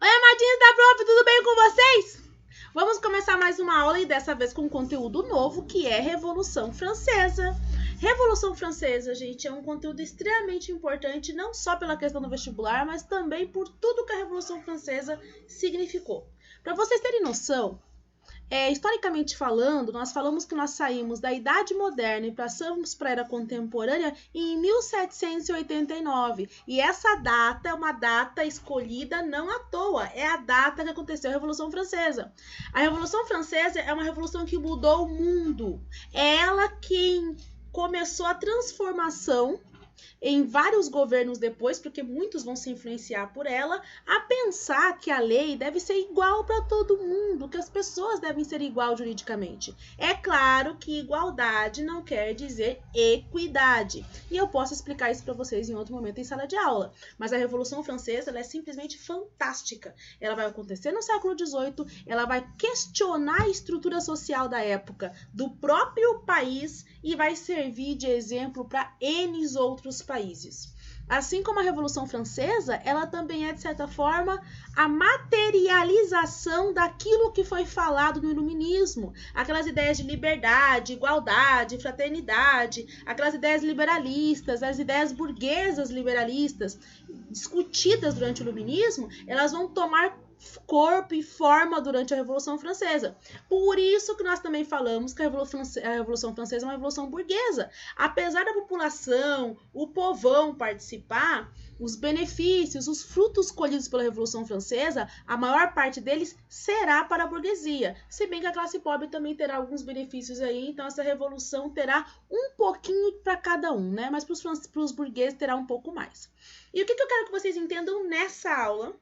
Oi, amadinhos da Prof, tudo bem com vocês? Vamos começar mais uma aula e dessa vez com um conteúdo novo, que é Revolução Francesa. Revolução Francesa, gente, é um conteúdo extremamente importante, não só pela questão do vestibular, mas também por tudo que a Revolução Francesa significou. Para vocês terem noção, historicamente falando, nós falamos que nós saímos da Idade Moderna e passamos para a Era Contemporânea em 1789. E essa data é uma data escolhida não à toa, é a data que aconteceu a Revolução Francesa. A Revolução Francesa é uma revolução que mudou o mundo. É ela quem começou a transformação em vários governos depois, porque muitos vão se influenciar por ela, a pensar que a lei deve ser igual para todo mundo, que as pessoas devem ser igual juridicamente. É claro que igualdade não quer dizer equidade, e eu posso explicar isso para vocês em outro momento em sala de aula, mas a Revolução Francesa ela é simplesmente fantástica. Ela vai acontecer no século XVIII, ela vai questionar a estrutura social da época do próprio país e vai servir de exemplo para N outros países. Assim como a Revolução Francesa, ela também é, de certa forma, a materialização daquilo que foi falado no Iluminismo. Aquelas ideias de liberdade, igualdade, fraternidade, aquelas ideias liberalistas, as ideias burguesas liberalistas, discutidas durante o Iluminismo, elas vão tomar corpo e forma durante a Revolução Francesa. Por isso que nós também falamos que a Revolução Francesa é uma revolução burguesa. Apesar da população, o povão participar, os benefícios, os frutos colhidos pela Revolução Francesa, a maior parte deles será para a burguesia. Se bem que a classe pobre também terá alguns benefícios aí, então essa revolução terá um pouquinho para cada um, né? Mas para os burgueses terá um pouco mais. E o que eu quero que vocês entendam nessa aula?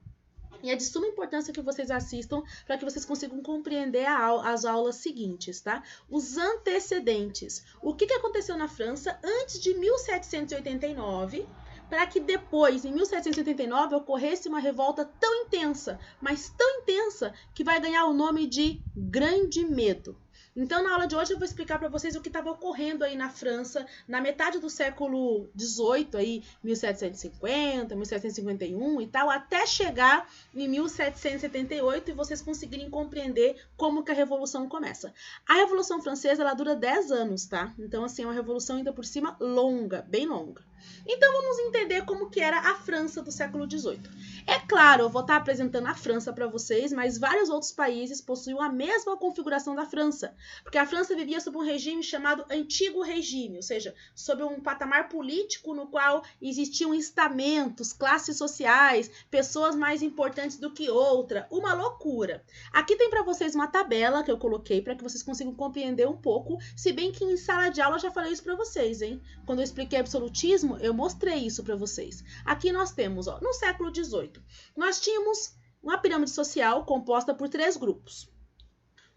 E é de suma importância que vocês assistam para que vocês consigam compreender as aulas seguintes, tá? Os antecedentes. O que aconteceu na França antes de 1789, para que depois, em 1789, ocorresse uma revolta tão intensa, mas tão intensa, que vai ganhar o nome de Grande Medo. Então, na aula de hoje, eu vou explicar para vocês o que estava ocorrendo aí na França na metade do século XVIII, aí, 1750, 1751 e tal, até chegar em 1778 e vocês conseguirem compreender como que a Revolução começa. A Revolução Francesa, ela dura 10 anos, tá? Então, assim, é uma revolução ainda por cima longa, bem longa. Então, vamos entender como que era a França do século XVIII. É claro, eu vou estar apresentando a França para vocês, mas vários outros países possuíam a mesma configuração da França, porque a França vivia sob um regime chamado Antigo Regime, ou seja, sob um patamar político no qual existiam estamentos, classes sociais, pessoas mais importantes do que outra, uma loucura. Aqui tem para vocês uma tabela que eu coloquei para que vocês consigam compreender um pouco, se bem que em sala de aula eu já falei isso para vocês, hein? Quando eu expliquei absolutismo, eu mostrei isso para vocês. Aqui nós temos, ó, no século XVIII, nós tínhamos uma pirâmide social composta por 3 grupos.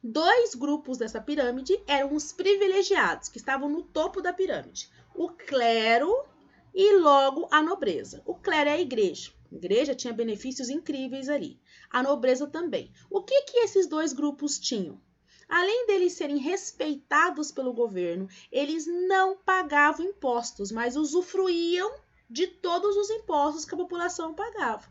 2 grupos dessa pirâmide eram os privilegiados, que estavam no topo da pirâmide. O clero e logo a nobreza. O clero é a igreja. A igreja tinha benefícios incríveis ali. A nobreza também. O que esses 2 grupos tinham? Além deles serem respeitados pelo governo, eles não pagavam impostos, mas usufruíam de todos os impostos que a população pagava.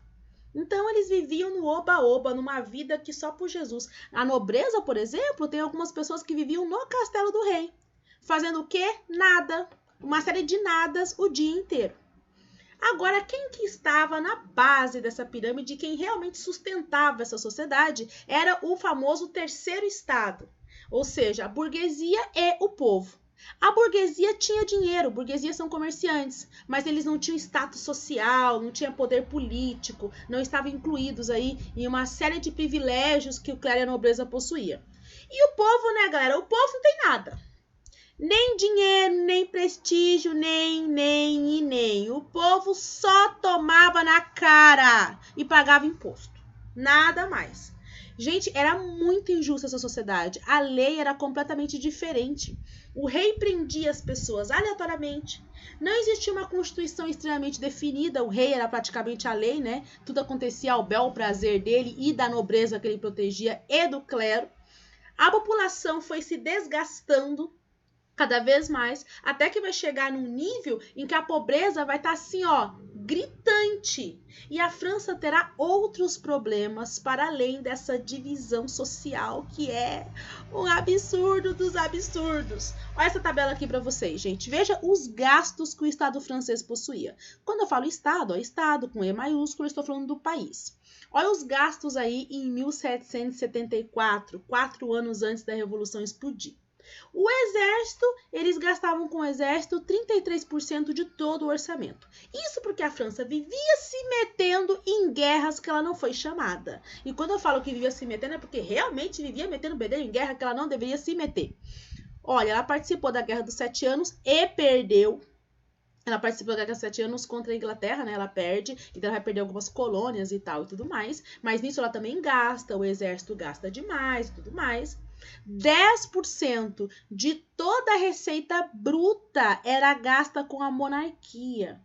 Então, eles viviam no oba-oba, numa vida que só por Jesus. A nobreza, por exemplo, tem algumas pessoas que viviam no castelo do rei. Fazendo o quê? Nada. Uma série de nadas o dia inteiro. Agora, quem que estava na base dessa pirâmide, quem realmente sustentava essa sociedade, era o famoso terceiro estado. Ou seja, a burguesia e o povo. A burguesia tinha dinheiro, burguesia são comerciantes, mas eles não tinham status social, não tinham poder político, não estavam incluídos aí em uma série de privilégios que o clero e a nobreza possuía. E o povo, né, galera? O povo não tem nada. Nem dinheiro, nem prestígio, nem. O povo só tomava na cara e pagava imposto. Nada mais. Gente, era muito injusta essa sociedade. A lei era completamente diferente. O rei prendia as pessoas aleatoriamente. Não existia uma constituição extremamente definida. O rei era praticamente a lei, né? Tudo acontecia ao bel prazer dele e da nobreza que ele protegia e do clero. A população foi se desgastando cada vez mais, até que vai chegar num nível em que a pobreza vai estar assim, ó, gritante. E a França terá outros problemas para além dessa divisão social que é um absurdo dos absurdos. Olha essa tabela aqui para vocês, gente. Veja os gastos que o Estado francês possuía. Quando eu falo Estado, ó, Estado com E maiúsculo, eu estou falando do país. Olha os gastos aí em 1774, 4 anos antes da Revolução explodir. O exército, eles gastavam com o exército 33% de todo o orçamento. Isso porque a França vivia se metendo em guerras que ela não foi chamada. E quando eu falo que vivia se metendo, é porque realmente vivia metendo o bedelho em guerra que ela não deveria se meter. Olha, ela participou da Guerra dos 7 Anos e perdeu. Ela participou da Guerra dos 7 Anos contra a Inglaterra, né? Ela perde, então ela vai perder algumas colônias e tal e tudo mais. Mas nisso ela também gasta, o exército gasta demais e tudo mais. 10% de toda a receita bruta era gasta com a monarquia.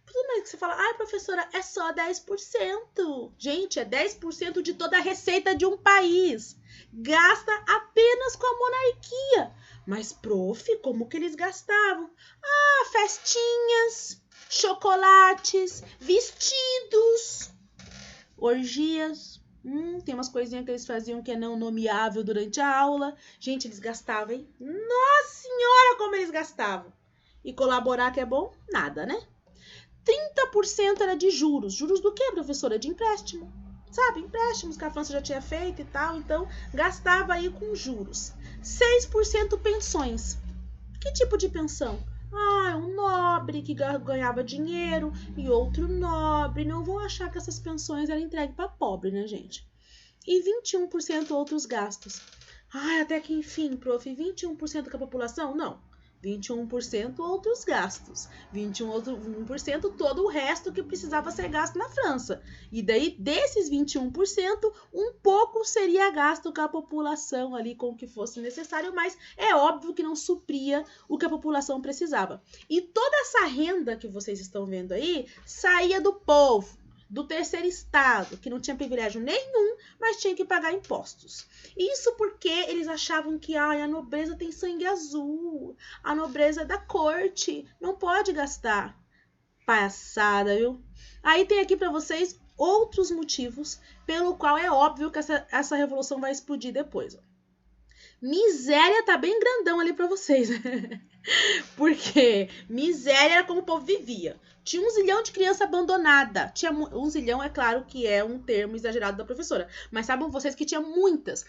Tudo mais que você fala, ai professora, é só 10%. Gente, é 10% de toda a receita de um país. Gasta apenas com a monarquia. Mas, prof, como que eles gastavam? Ah, festinhas, chocolates, vestidos, orgias. Tem umas coisinhas que eles faziam que é não nomeável durante a aula. Gente, eles gastavam, hein? Nossa senhora, como eles gastavam. E colaborar que é bom? Nada, né? 30% era de juros. Juros do quê, professora? De empréstimo. Sabe, empréstimos que a França já tinha feito e tal. Então, gastava aí com juros. 6% pensões. Que tipo de pensão? Ah, um nobre que ganhava dinheiro e outro nobre. Não vão achar que essas pensões eram entregues para pobre, né, gente? E 21% outros gastos. Ah, até que enfim, prof, 21% da população? Não. 21% outros gastos. 21% todo o resto que precisava ser gasto na França. E daí, desses 21%, um pouco seria gasto com a população ali, com o que fosse necessário, mas é óbvio que não supria o que a população precisava. E toda essa renda que vocês estão vendo aí, saía do povo, do terceiro estado, que não tinha privilégio nenhum, mas tinha que pagar impostos. Isso porque eles achavam que a nobreza tem sangue azul, a nobreza é da corte, não pode gastar. Palhaçada, viu? Aí tem aqui para vocês outros motivos pelo qual é óbvio que essa revolução vai explodir depois. Ó. Miséria tá bem grandão ali para vocês. Porque miséria era como o povo vivia. Tinha 1 zilhão de criança abandonada. Tinha 1 zilhão, é claro que é um termo exagerado da professora. Mas sabem vocês que tinha muitas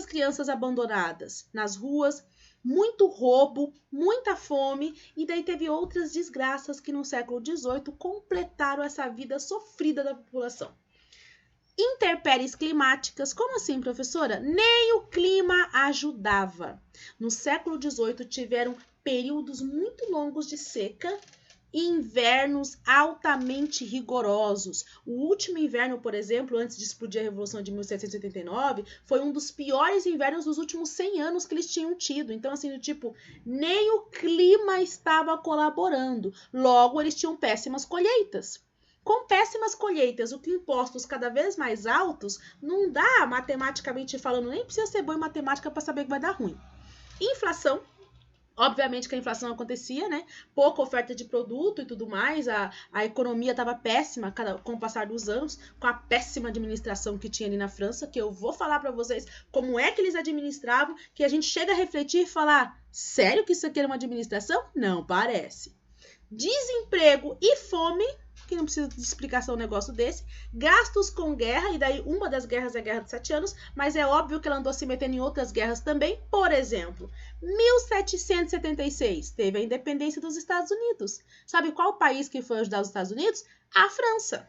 crianças abandonadas nas ruas, muito roubo, muita fome. E daí teve outras desgraças que no século XVIII completaram essa vida sofrida da população. Intempéries climáticas. Como assim, professora? Nem o clima ajudava. No século XVIII tiveram períodos muito longos de seca e invernos altamente rigorosos. O último inverno, por exemplo, antes de explodir a Revolução de 1789, foi um dos piores invernos dos últimos 100 anos que eles tinham tido. Então, assim, do tipo, nem o clima estava colaborando. Logo, eles tinham péssimas colheitas. Com péssimas colheitas, o que impostos cada vez mais altos, não dá, matematicamente falando, nem precisa ser bom em matemática para saber que vai dar ruim. Inflação. Obviamente que a inflação acontecia, né? Pouca oferta de produto e tudo mais. A economia estava péssima com o passar dos anos, com a péssima administração que tinha ali na França, que eu vou falar para vocês como é que eles administravam, que a gente chega a refletir e falar, sério que isso aqui era uma administração? Não, parece. Desemprego e fome, que não precisa de explicação um negócio desse, gastos com guerra, e daí uma das guerras é a Guerra dos 7 Anos, mas é óbvio que ela andou se metendo em outras guerras também. Por exemplo, 1776 teve a independência dos Estados Unidos. Sabe qual país que foi ajudar os Estados Unidos? A França.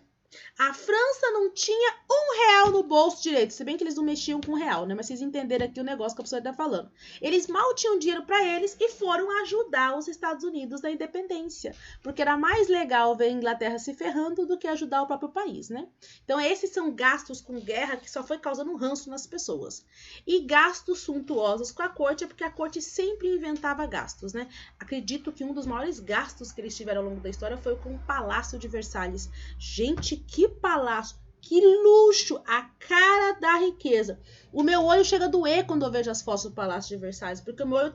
A França não tinha R$1 no bolso direito, se bem que eles não mexiam com R$1, né? Mas vocês entenderam aqui o negócio que a pessoa está falando. Eles mal tinham dinheiro para eles e foram ajudar os Estados Unidos na independência, porque era mais legal ver a Inglaterra se ferrando do que ajudar o próprio país, né? Então esses são gastos com guerra que só foi causando um ranço nas pessoas. E gastos suntuosos com a corte, é porque a corte sempre inventava gastos, né? Acredito que um dos maiores gastos que eles tiveram ao longo da história foi com o Palácio de Versalhes. Gente, que palácio! Que luxo! A cara da riqueza. O meu olho chega a doer quando eu vejo as fotos do Palácio de Versalhes, porque o meu olho não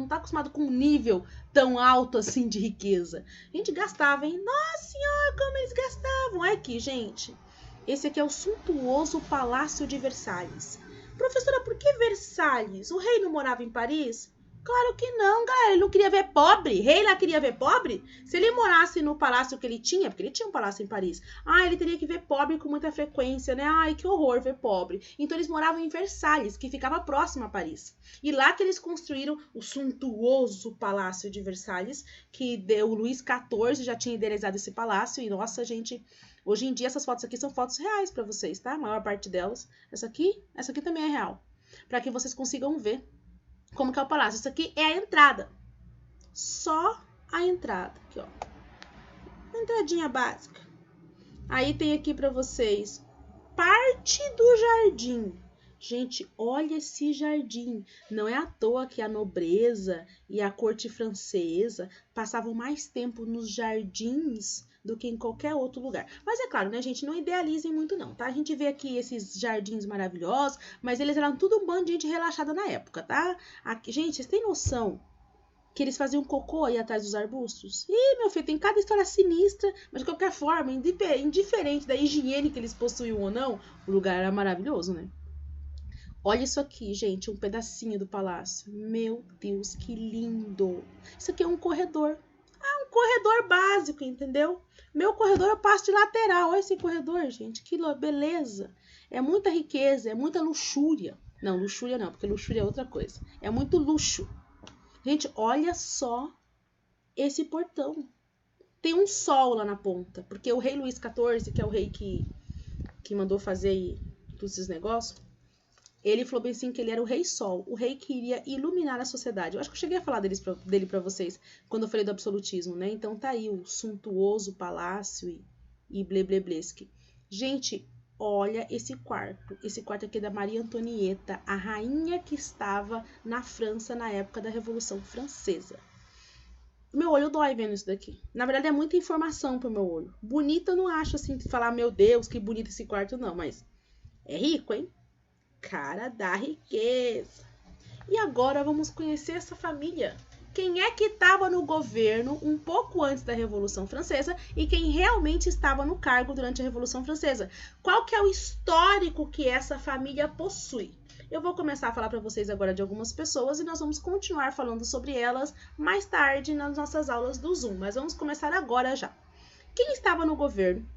tá acostumado com um nível tão alto assim de riqueza. A gente gastava, hein? Nossa Senhora, como eles gastavam! Olha aqui, gente. Esse aqui é o suntuoso Palácio de Versalhes. Professora, por que Versalhes? O rei não morava em Paris? Claro que não, galera. Ele não queria ver pobre. Rei lá queria ver pobre? Se ele morasse no palácio que ele tinha, porque ele tinha um palácio em Paris, ele teria que ver pobre com muita frequência, né? Ai, que horror ver pobre. Então eles moravam em Versalhes, que ficava próximo a Paris. E lá que eles construíram o suntuoso Palácio de Versalhes, que o Luís XIV já tinha idealizado esse palácio. E nossa, gente, hoje em dia essas fotos aqui são fotos reais para vocês, tá? A maior parte delas. Essa aqui também é real. Para que vocês consigam ver como que é o palácio. Isso aqui é a entrada. Só a entrada. Aqui, ó. Entradinha básica. Aí tem aqui pra vocês parte do jardim. Gente, olha esse jardim. Não é à toa que a nobreza e a corte francesa passavam mais tempo nos jardins do que em qualquer outro lugar. Mas é claro, né, gente? Não idealizem muito não, tá? A gente vê aqui esses jardins maravilhosos, mas eles eram tudo um bando de gente relaxada na época, tá? Aqui, gente, vocês têm noção que eles faziam cocô aí atrás dos arbustos? Ih, meu filho, tem cada história sinistra, mas de qualquer forma, indiferente da higiene que eles possuíam ou não, o lugar era maravilhoso, né? Olha isso aqui, gente, um pedacinho do palácio. Meu Deus, que lindo! Isso aqui é um corredor. Um corredor básico, entendeu? Meu corredor eu passo de lateral. Olha esse corredor, gente. Que beleza. É muita riqueza, é muita luxúria. Não, luxúria não, porque luxúria é outra coisa. É muito luxo. Gente, olha só esse portão. Tem um sol lá na ponta, porque o rei Luís XIV, que é o rei que mandou fazer todos esses negócios, ele falou bem assim que ele era o rei sol, o rei que iria iluminar a sociedade. Eu acho que eu cheguei a falar dele pra vocês quando eu falei do absolutismo, né? Então tá aí o suntuoso palácio e bleblebleski. Gente, olha esse quarto. Esse quarto aqui é da Maria Antonieta, a rainha que estava na França na época da Revolução Francesa. Meu olho dói vendo isso daqui. Na verdade é muita informação pro meu olho. Bonita eu não acho assim de falar, meu Deus, que bonito esse quarto não, mas é rico, hein? Cara da riqueza. E agora vamos conhecer essa família. Quem é que estava no governo um pouco antes da Revolução Francesa e quem realmente estava no cargo durante a Revolução Francesa? Qual que é o histórico que essa família possui? Eu vou começar a falar para vocês agora de algumas pessoas e nós vamos continuar falando sobre elas mais tarde nas nossas aulas do Zoom. Mas vamos começar agora já. Quem estava no governo?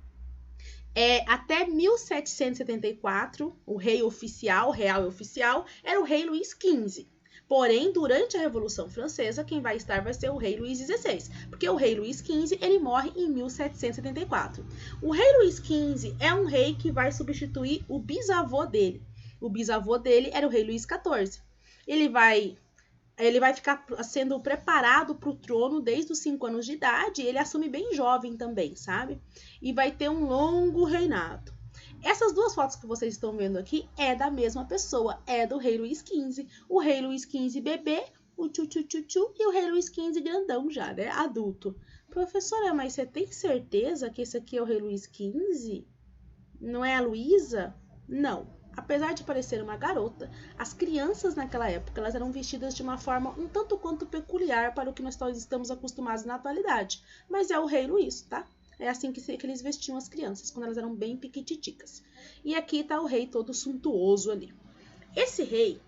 Até 1774, o rei oficial, real e oficial, era o rei Luís XV. Porém, durante a Revolução Francesa, quem vai estar vai ser o rei Luís XVI, porque o rei Luís XV ele morre em 1774. O rei Luís XV é um rei que vai substituir o bisavô dele. O bisavô dele era o rei Luís XIV. Ele vai ficar sendo preparado para o trono desde os 5 anos de idade. Ele assume bem jovem também, sabe? E vai ter um longo reinado. Essas duas fotos que vocês estão vendo aqui é da mesma pessoa, é do rei Luís XV. O rei Luís XV bebê, o tchu-tchu-tchu-tchu, e o rei Luís XV grandão já, né? Adulto. Professora, mas você tem certeza que esse aqui é o rei Luís XV? Não é a Luísa? Não. Apesar de parecer uma garota, as crianças naquela época elas eram vestidas de uma forma um tanto quanto peculiar para o que nós estamos acostumados na atualidade. Mas é o rei Luís, tá? É assim que eles vestiam as crianças, quando elas eram bem piquititicas. E aqui está o rei todo suntuoso ali. Esse rei,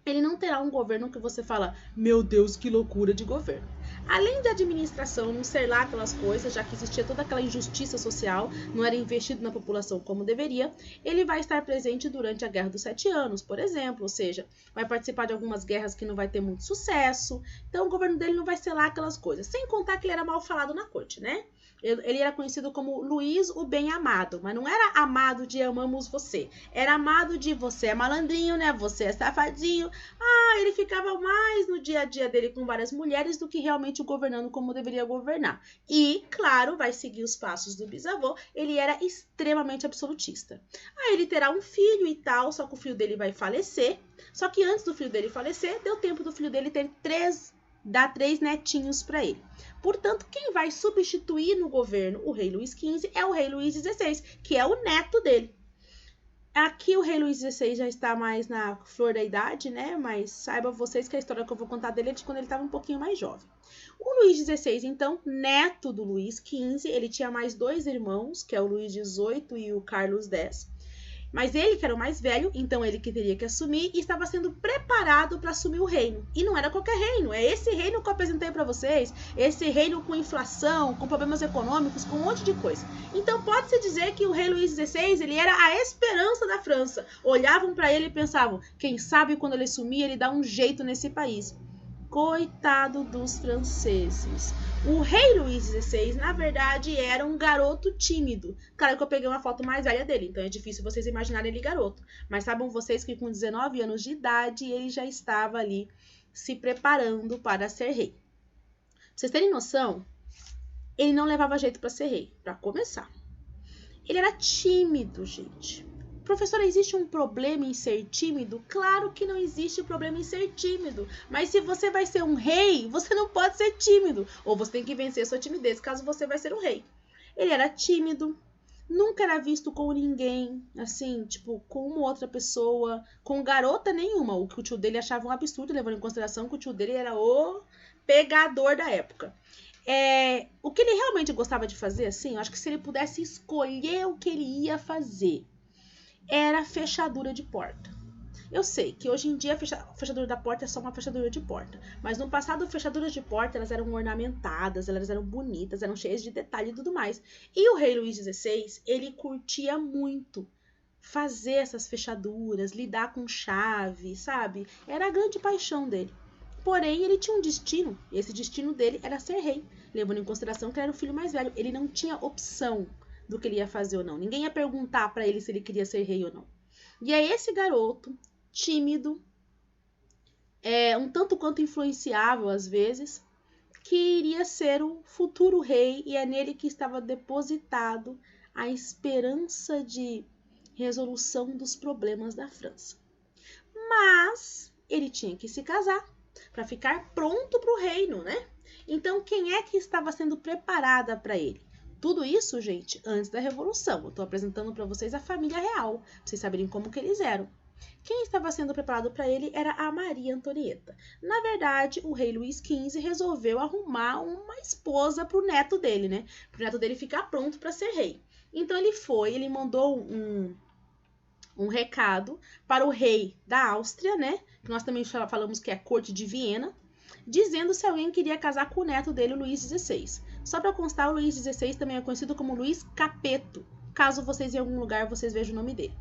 ele não terá um governo que você fala, meu Deus, que loucura de governo. Além de administração não ser lá aquelas coisas, já que existia toda aquela injustiça social, não era investido na população como deveria, ele vai estar presente durante a Guerra dos 7 Anos, por exemplo, ou seja, vai participar de algumas guerras que não vai ter muito sucesso, então o governo dele não vai ser lá aquelas coisas, sem contar que ele era mal falado na corte, né? Ele era conhecido como Luís o Bem-Amado, mas não era amado de amamos você, era amado de você é malandrinho, né? Você é safadinho. Ele ficava mais no dia a dia dele com várias mulheres do que realmente governando como deveria governar. E, claro, vai seguir os passos do bisavô, ele era extremamente absolutista. Ele terá um filho e tal, só que o filho dele vai falecer. Só que antes do filho dele falecer, deu tempo do filho dele ter 3 dá 3 netinhos para ele. Portanto, quem vai substituir no governo o rei Luís XV é o rei Luís XVI, que é o neto dele. Aqui o rei Luís XVI já está mais na flor da idade, né? Mas saibam vocês que a história que eu vou contar dele é de quando ele estava um pouquinho mais jovem. O Luís XVI, então, neto do Luís XV, ele tinha mais 2 irmãos, que é o Luís XVIII e o Carlos X. Mas ele, que era o mais velho, então ele que teria que assumir, e estava sendo preparado para assumir o reino. E não era qualquer reino, é esse reino que eu apresentei para vocês, esse reino com inflação, com problemas econômicos, com um monte de coisa. Então pode-se dizer que o rei Luís XVI, ele era a esperança da França. Olhavam para ele e pensavam, quem sabe quando ele sumir, ele dá um jeito nesse país. Coitado dos franceses. O rei Luís XVI, na verdade, era um garoto tímido. Claro que eu peguei uma foto mais velha dele, então é difícil vocês imaginarem ele garoto. Mas sabem vocês que com 19 anos de idade, ele já estava ali se preparando para ser rei. Pra vocês terem noção, ele não levava jeito para ser rei, para começar. Ele era tímido, gente. Professora, existe um problema em ser tímido? Claro que não existe problema em ser tímido. Mas se você vai ser um rei, você não pode ser tímido. Ou você tem que vencer a sua timidez, caso você vai ser um rei. Ele era tímido, nunca era visto com ninguém, assim, tipo, com uma outra pessoa, com garota nenhuma. O que o tio dele achava um absurdo, levando em consideração que o tio dele era o pegador da época. O que ele realmente gostava de fazer, assim, eu acho que se ele pudesse escolher o que ele ia fazer, era fechadura de porta. Eu sei que hoje em dia a fechadura da porta é só uma fechadura de porta, mas no passado fechaduras de porta elas eram ornamentadas, elas eram bonitas, eram cheias de detalhe e tudo mais. E o rei Luís XVI, ele curtia muito fazer essas fechaduras, lidar com chave, sabe? Era a grande paixão dele. Porém, ele tinha um destino, e esse destino dele era ser rei, levando em consideração que ele era o filho mais velho. Ele não tinha opção do que ele ia fazer ou não. Ninguém ia perguntar para ele se ele queria ser rei ou não. E é esse garoto, tímido, um tanto quanto influenciável às vezes, que iria ser o futuro rei, e é nele que estava depositado a esperança de resolução dos problemas da França. Mas ele tinha que se casar para ficar pronto para o reino, né? Então, quem é que estava sendo preparada para ele? Tudo isso, gente, antes da Revolução. Eu estou apresentando para vocês a família real, pra vocês saberem como que eles eram. Quem estava sendo preparado para ele era a Maria Antonieta. Na verdade, o rei Luís XV resolveu arrumar uma esposa para o neto dele, né? Para o neto dele ficar pronto para ser rei. Então ele mandou um recado para o rei da Áustria, né? Que nós também falamos que é a corte de Viena, dizendo se alguém queria casar com o neto dele, o Luís XVI. Só para constar, o Luís XVI também é conhecido como Luís Capeto, caso vocês em algum lugar vocês vejam o nome dele.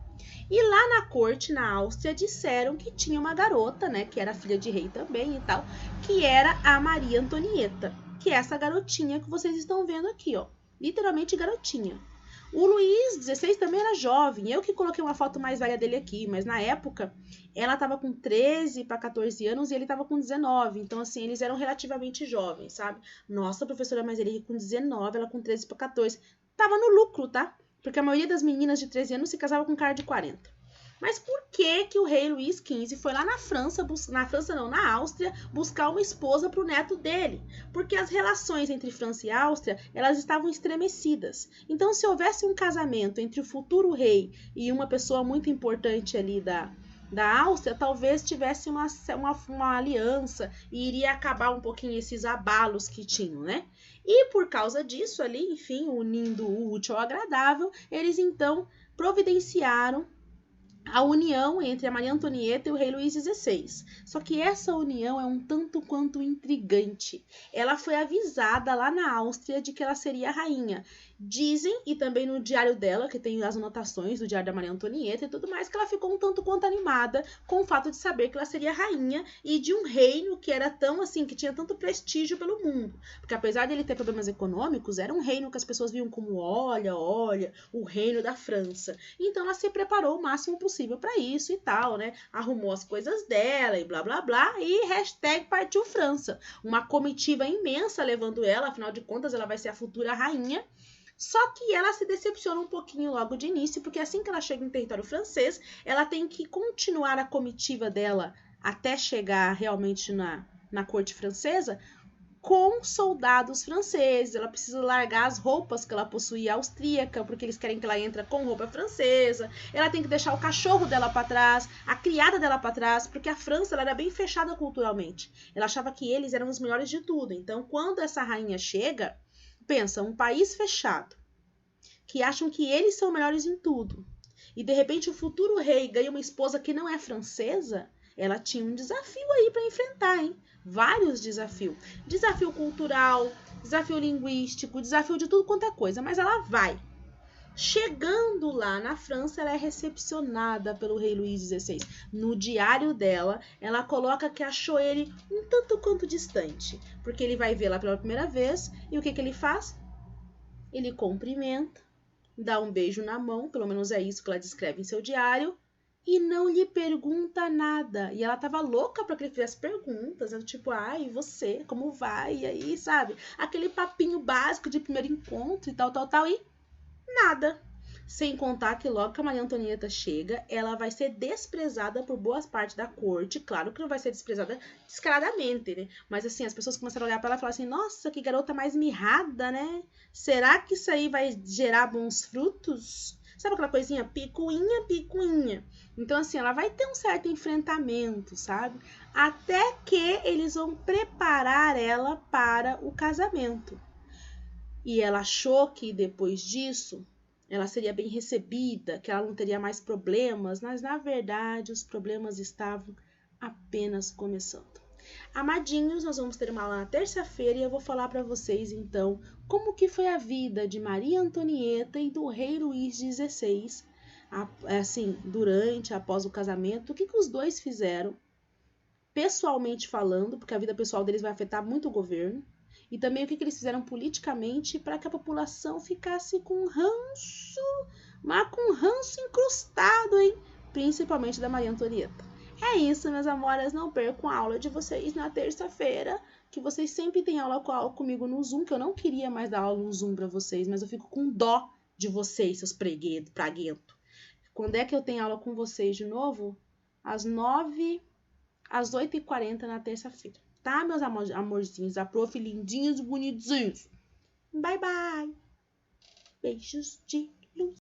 E lá na corte, na Áustria, disseram que tinha uma garota, né, que era filha de rei também e tal, que era a Maria Antonieta, que é essa garotinha que vocês estão vendo aqui, ó, literalmente garotinha. O Luís XVI também era jovem, eu que coloquei uma foto mais velha dele aqui, mas na época ela estava com 13 para 14 anos e ele estava com 19, então assim, eles eram relativamente jovens, sabe? Nossa, professora, mas ele com 19, ela com 13 para 14, tava no lucro, tá? Porque a maioria das meninas de 13 anos se casava com cara de 40. Mas por que o rei Luís XV foi lá na França, na Áustria, buscar uma esposa para o neto dele? Porque as relações entre França e Áustria, elas estavam estremecidas. Então, se houvesse um casamento entre o futuro rei e uma pessoa muito importante ali da Áustria, talvez tivesse uma aliança e iria acabar um pouquinho esses abalos que tinham, né? E por causa disso ali, enfim, unindo o útil ao agradável, eles então providenciaram a união entre a Maria Antonieta e o rei Luís XVI. Só que essa união é um tanto quanto intrigante. Ela foi avisada lá na Áustria de que ela seria a rainha. Dizem, e também no diário dela, que tem as anotações do diário da Maria Antonieta e tudo mais, que ela ficou um tanto quanto animada com o fato de saber que ela seria rainha e de um reino que era tão assim, que tinha tanto prestígio pelo mundo. Porque apesar dele ter problemas econômicos, era um reino que as pessoas viam como, olha, o reino da França. Então ela se preparou o máximo possível para isso e tal, né? Arrumou as coisas dela e blá, blá, blá, e hashtag partiu França. Uma comitiva imensa levando ela, afinal de contas ela vai ser a futura rainha. Só que ela se decepciona um pouquinho logo de início, porque assim que ela chega em território francês, ela tem que continuar a comitiva dela até chegar realmente na na corte francesa com soldados franceses. Ela precisa largar as roupas que ela possuía austríaca, porque eles querem que ela entre com roupa francesa. Ela tem que deixar o cachorro dela para trás, a criada dela para trás, porque a França ela era bem fechada culturalmente. Ela achava que eles eram os melhores de tudo. Então, quando essa rainha chega, pensa, um país fechado, que acham que eles são melhores em tudo, e de repente o futuro rei ganha uma esposa que não é francesa, ela tinha um desafio aí para enfrentar, hein? Vários desafios. Desafio cultural, desafio linguístico, desafio de tudo quanto é coisa, mas ela vai. Chegando lá na França, ela é recepcionada pelo rei Luís XVI. No diário dela, ela coloca que achou ele um tanto quanto distante, porque ele vai vê-la pela primeira vez e o que ele faz? Ele cumprimenta, dá um beijo na mão, pelo menos é isso que ela descreve em seu diário, e não lhe pergunta nada. E ela tava louca pra que ele fizesse perguntas, tipo, ai, você, como vai? E aí, sabe? Aquele papinho básico de primeiro encontro e tal, e nada. Sem contar que logo que a Maria Antonieta chega, ela vai ser desprezada por boas partes da corte. Claro que não vai ser desprezada descaradamente, né? Mas assim, as pessoas começaram a olhar pra ela e falar assim, nossa, que garota mais mirrada, né? Será que isso aí vai gerar bons frutos? Sabe aquela coisinha? Picuinha, picuinha. Então assim, ela vai ter um certo enfrentamento, sabe? Até que eles vão preparar ela para o casamento. E ela achou que depois disso ela seria bem recebida, que ela não teria mais problemas, mas na verdade os problemas estavam apenas começando. Amadinhos, nós vamos ter uma aula na terça-feira e eu vou falar para vocês então como que foi a vida de Maria Antonieta e do rei Luís XVI, assim, durante, após o casamento, o que os dois fizeram, pessoalmente falando, porque a vida pessoal deles vai afetar muito o governo, e também o que eles fizeram politicamente para que a população ficasse com ranço, mas com ranço incrustado, hein? Principalmente da Maria Antonieta. É isso, meus amores, não percam a aula de vocês na terça-feira, que vocês sempre têm aula comigo no Zoom, que eu não queria mais dar aula no Zoom para vocês, mas eu fico com dó de vocês, seus praguentos. Quando é que eu tenho aula com vocês de novo? Às 8h40 na terça-feira. Tá, meus amorzinhos? A prof lindinhos e bonitinhos. Bye, bye. Beijos de luz.